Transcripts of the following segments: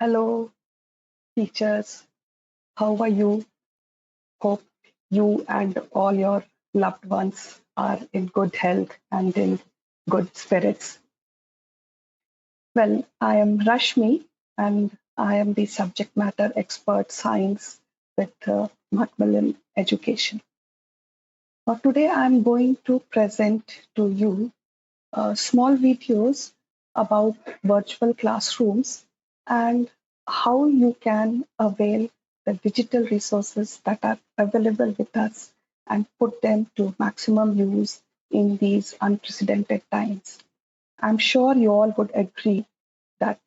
Hello, teachers. How are you? Hope you and all your loved ones are in good health and in good spirits. Well, I am Rashmi and I am the subject matter expert science with Macmillan Education. Today I'm going to present to you small videos about virtual classrooms and how you can avail the digital resources that are available with us and put them to maximum use in these unprecedented times. I'm sure you all would agree that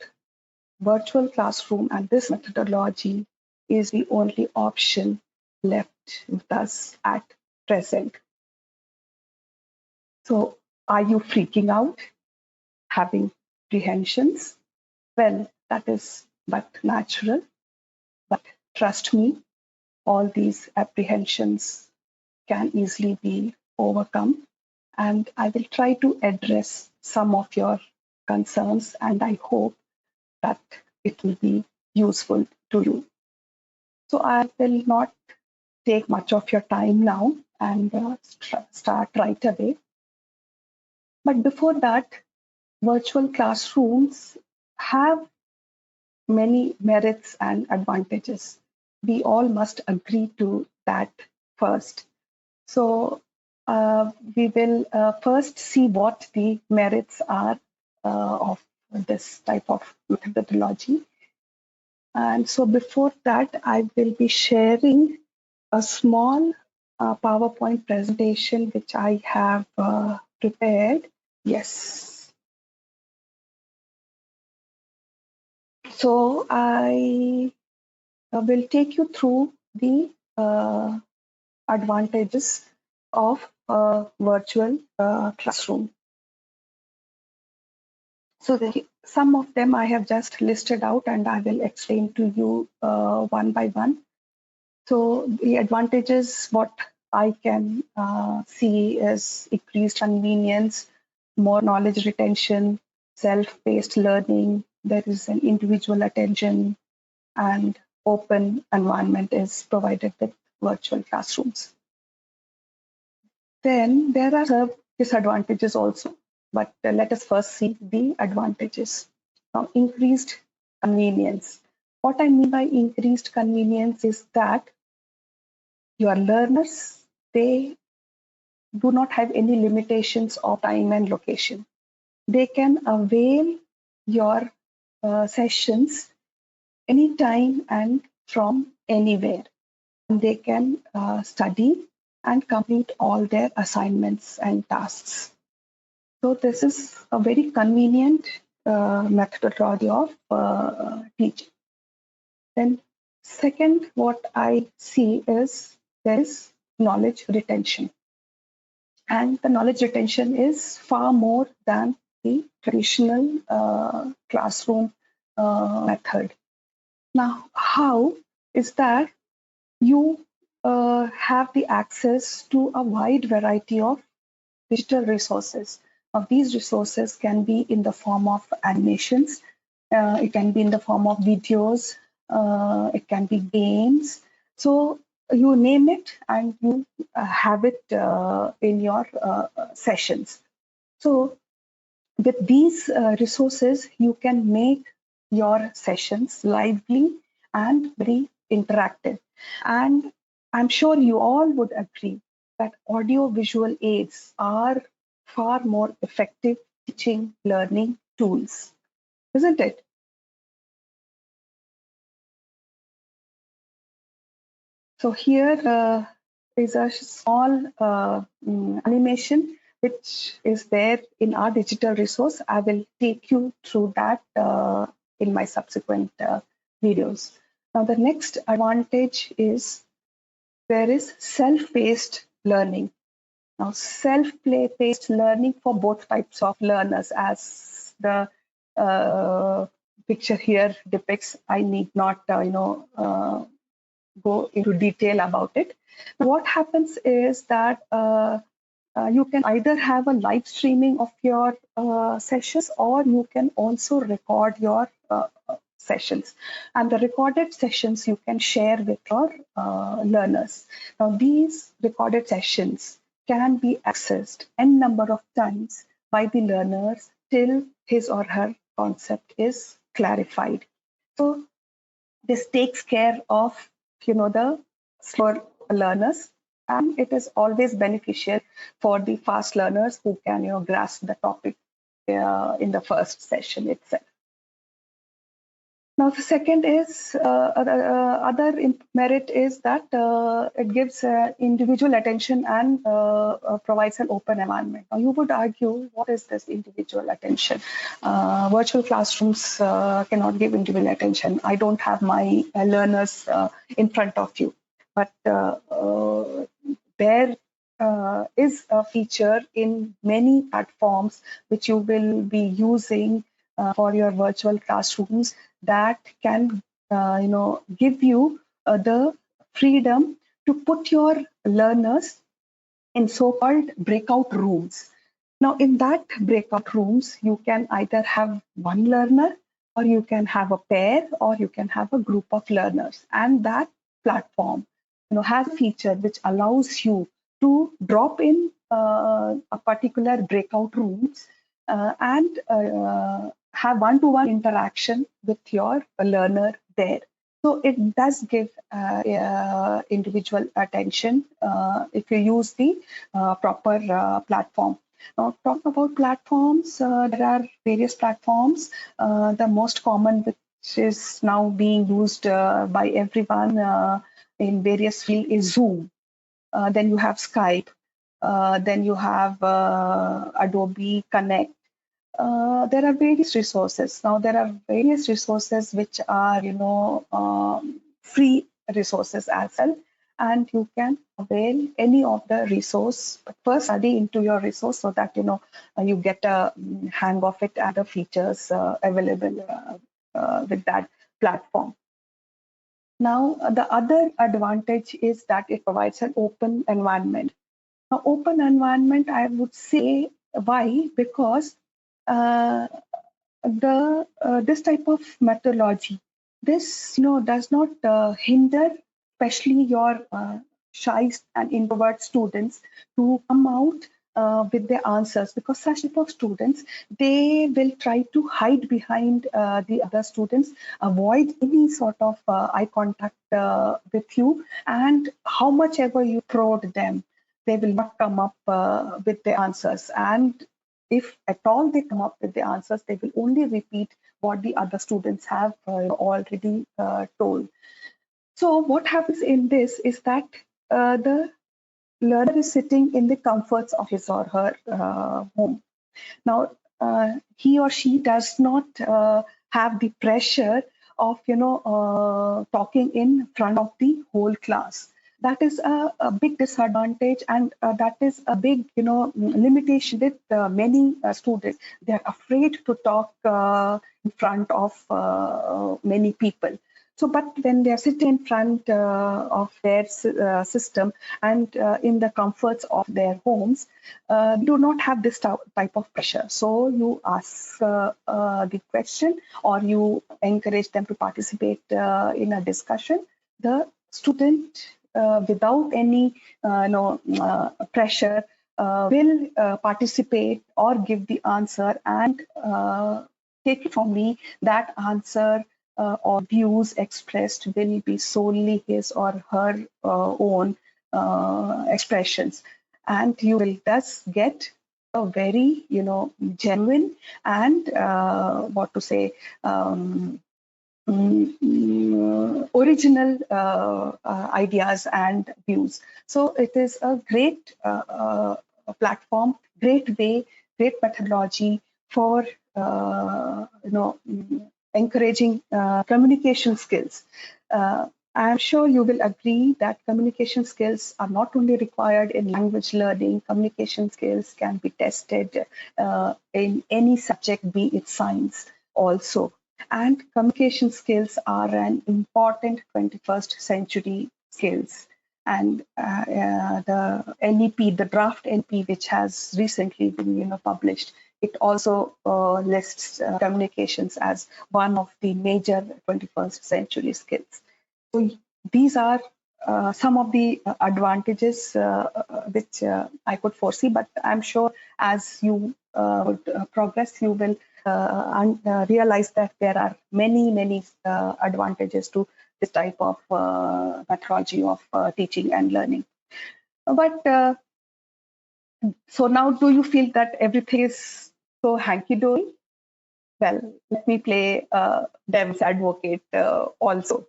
virtual classroom and this methodology is the only option left with us at present. So, are you freaking out? Having apprehensions? Well, that is but natural. But trust me, all these apprehensions can easily be overcome. And I will try to address some of your concerns, and I hope that it will be useful to you. So I will not take much of your time now and start right away. But before that, virtual classrooms have many merits and advantages. We all must agree to that first. So we will first see what the merits are of this type of methodology. And so before that, I will be sharing a small PowerPoint presentation which I have prepared. Yes. So I will take you through the advantages of a virtual classroom. So some of them I have just listed out and I will explain to you one by one. So the advantages, what I can see is increased convenience, more knowledge retention, self-paced learning, there is an individual attention, and open environment is provided with virtual classrooms. Then there are disadvantages also, but let us first see the advantages. Now, increased convenience. What I mean by increased convenience is that your learners, they do not have any limitations of time and location. They can avail your sessions anytime and from anywhere. And they can study and complete all their assignments and tasks. So this is a very convenient methodology of teaching. Then second, what I see is there is knowledge retention. And the knowledge retention is far more than the traditional classroom method. Now, how is that you have the access to a wide variety of digital resources. Now, these resources can be in the form of animations, it can be in the form of videos, it can be games. So you name it and you have it in your sessions. So with these resources, you can make your sessions lively and very interactive. And I'm sure you all would agree that audio-visual aids are far more effective teaching learning tools, isn't it? So here is a small animation which is there in our digital resource. I will take you through that in my subsequent videos. Now the next advantage is there is self-paced learning. Now self-paced learning for both types of learners, as the picture here depicts. I need not go into detail about it. What happens is that you can either have a live streaming of your sessions, or you can also record your sessions, and the recorded sessions you can share with your learners. Now, these recorded sessions can be accessed n number of times by the learners till his or her concept is clarified. So this takes care of the slower learners, and it is always beneficial for the fast learners who can grasp the topic in the first session itself. Now, the second is other merit is that it gives individual attention and provides an open environment. Now, you would argue, what is this individual attention? Virtual classrooms cannot give individual attention. I don't have my learners in front of you, but there is a feature in many platforms which you will be using for your virtual classrooms that can give you the freedom to put your learners in so-called breakout rooms. Now, in that breakout rooms, you can either have one learner, or you can have a pair, or you can have a group of learners. And that platform has a feature which allows you to drop in a particular breakout rooms and have one-to-one interaction with your learner there. So it does give individual attention if you use the proper platform. Now, talking about platforms, there are various platforms. The most common, which is now being used by everyone in various fields, is Zoom. Then you have Skype. Then you have Adobe Connect. There are various resources. Now, there are various resources which are, free resources as well, and you can avail any of the resource. But first, study into your resource so that you get a hang of it and the features available with that platform. Now, the other advantage is that it provides an open environment. Now, open environment, I would say, why? Because this type of methodology, this does not hinder, especially your shy and introvert students, to come out with their answers, because such type of students, they will try to hide behind the other students, avoid any sort of eye contact with you, and how much ever you prod them, they will not come up with the answers. And if at all they come up with the answers, they will only repeat what the other students have already told. So what happens in this is that the learner is sitting in the comforts of his or her home. Now, he or she does not have the pressure of talking in front of the whole class. That is a big disadvantage, and that is a big limitation with many students. They are afraid to talk in front of many people. So, but when they are sitting in front of their system and in the comforts of their homes, do not have this type of pressure. So you ask the question, or you encourage them to participate in a discussion. The student, without any pressure, will participate or give the answer, and take it from me, that answer or views expressed will be solely his or her own expressions, and you will thus get a very genuine and original ideas and views. So it is a great platform, great way, great methodology for encouraging communication skills. I'm sure you will agree that communication skills are not only required in language learning. Communication skills can be tested in any subject, be it science also. And communication skills are an important 21st century skills. And the NEP, the draft NEP, which has recently been published, it also lists communications as one of the major 21st century skills. So these are some of the advantages which I could foresee, but I'm sure as you would progress, you will realize that there are many advantages to this type of methodology of teaching and learning. But so now, do you feel that everything is so hanky-dory? Well, let me play devil's advocate also.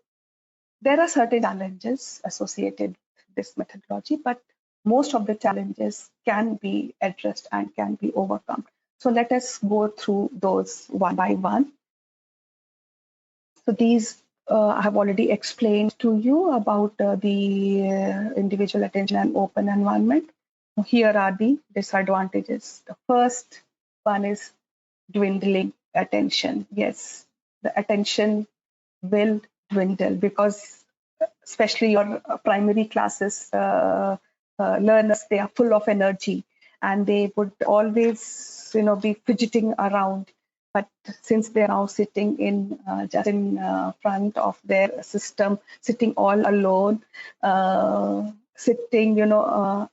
There are certain challenges associated with this methodology, but most of the challenges can be addressed and can be overcome. So let us go through those one by one. So these I have already explained to you about the individual attention and open environment. Here are the disadvantages. The first one is dwindling attention. Yes, the attention will dwindle because especially your primary classes learners, they are full of energy and they would always be fidgeting around. But since they're now sitting in just in front of their system, sitting all alone, sitting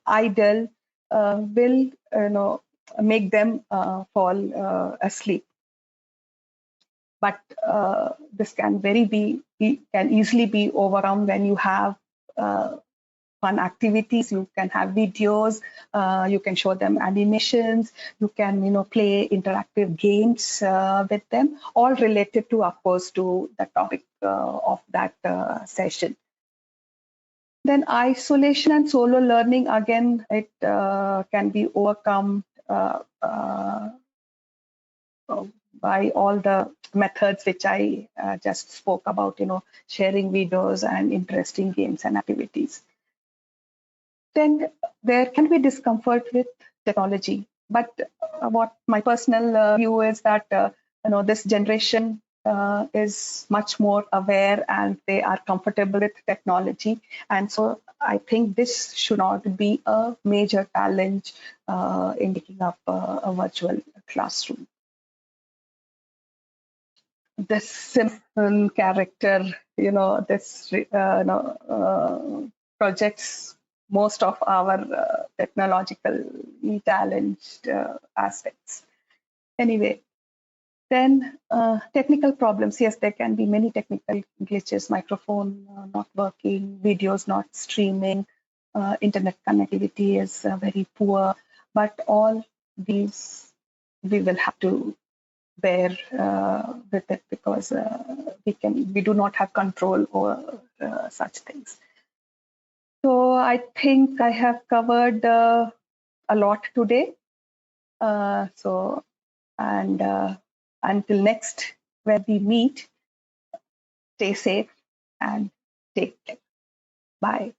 idle, will make them fall asleep. But this can can easily be overcome when you have fun activities. You can have videos, you can show them animations, you can play interactive games with them, all related to, of course, to the topic of that session. Then isolation and solo learning, again, it can be overcome by all the methods which I just spoke about, sharing videos and interesting games and activities. Then there can be discomfort with technology, but what my personal view is that this generation is much more aware and they are comfortable with technology, and so I think this should not be a major challenge in taking up a virtual classroom. This simple character, this projects most of our technologically challenged aspects. Anyway, then technical problems. Yes, there can be many technical glitches, microphone not working, videos not streaming, internet connectivity is very poor, but all these we will have to bear with it because we do not have control over such things. So I think I have covered a lot today. And until next, when we meet, stay safe and take care. Bye.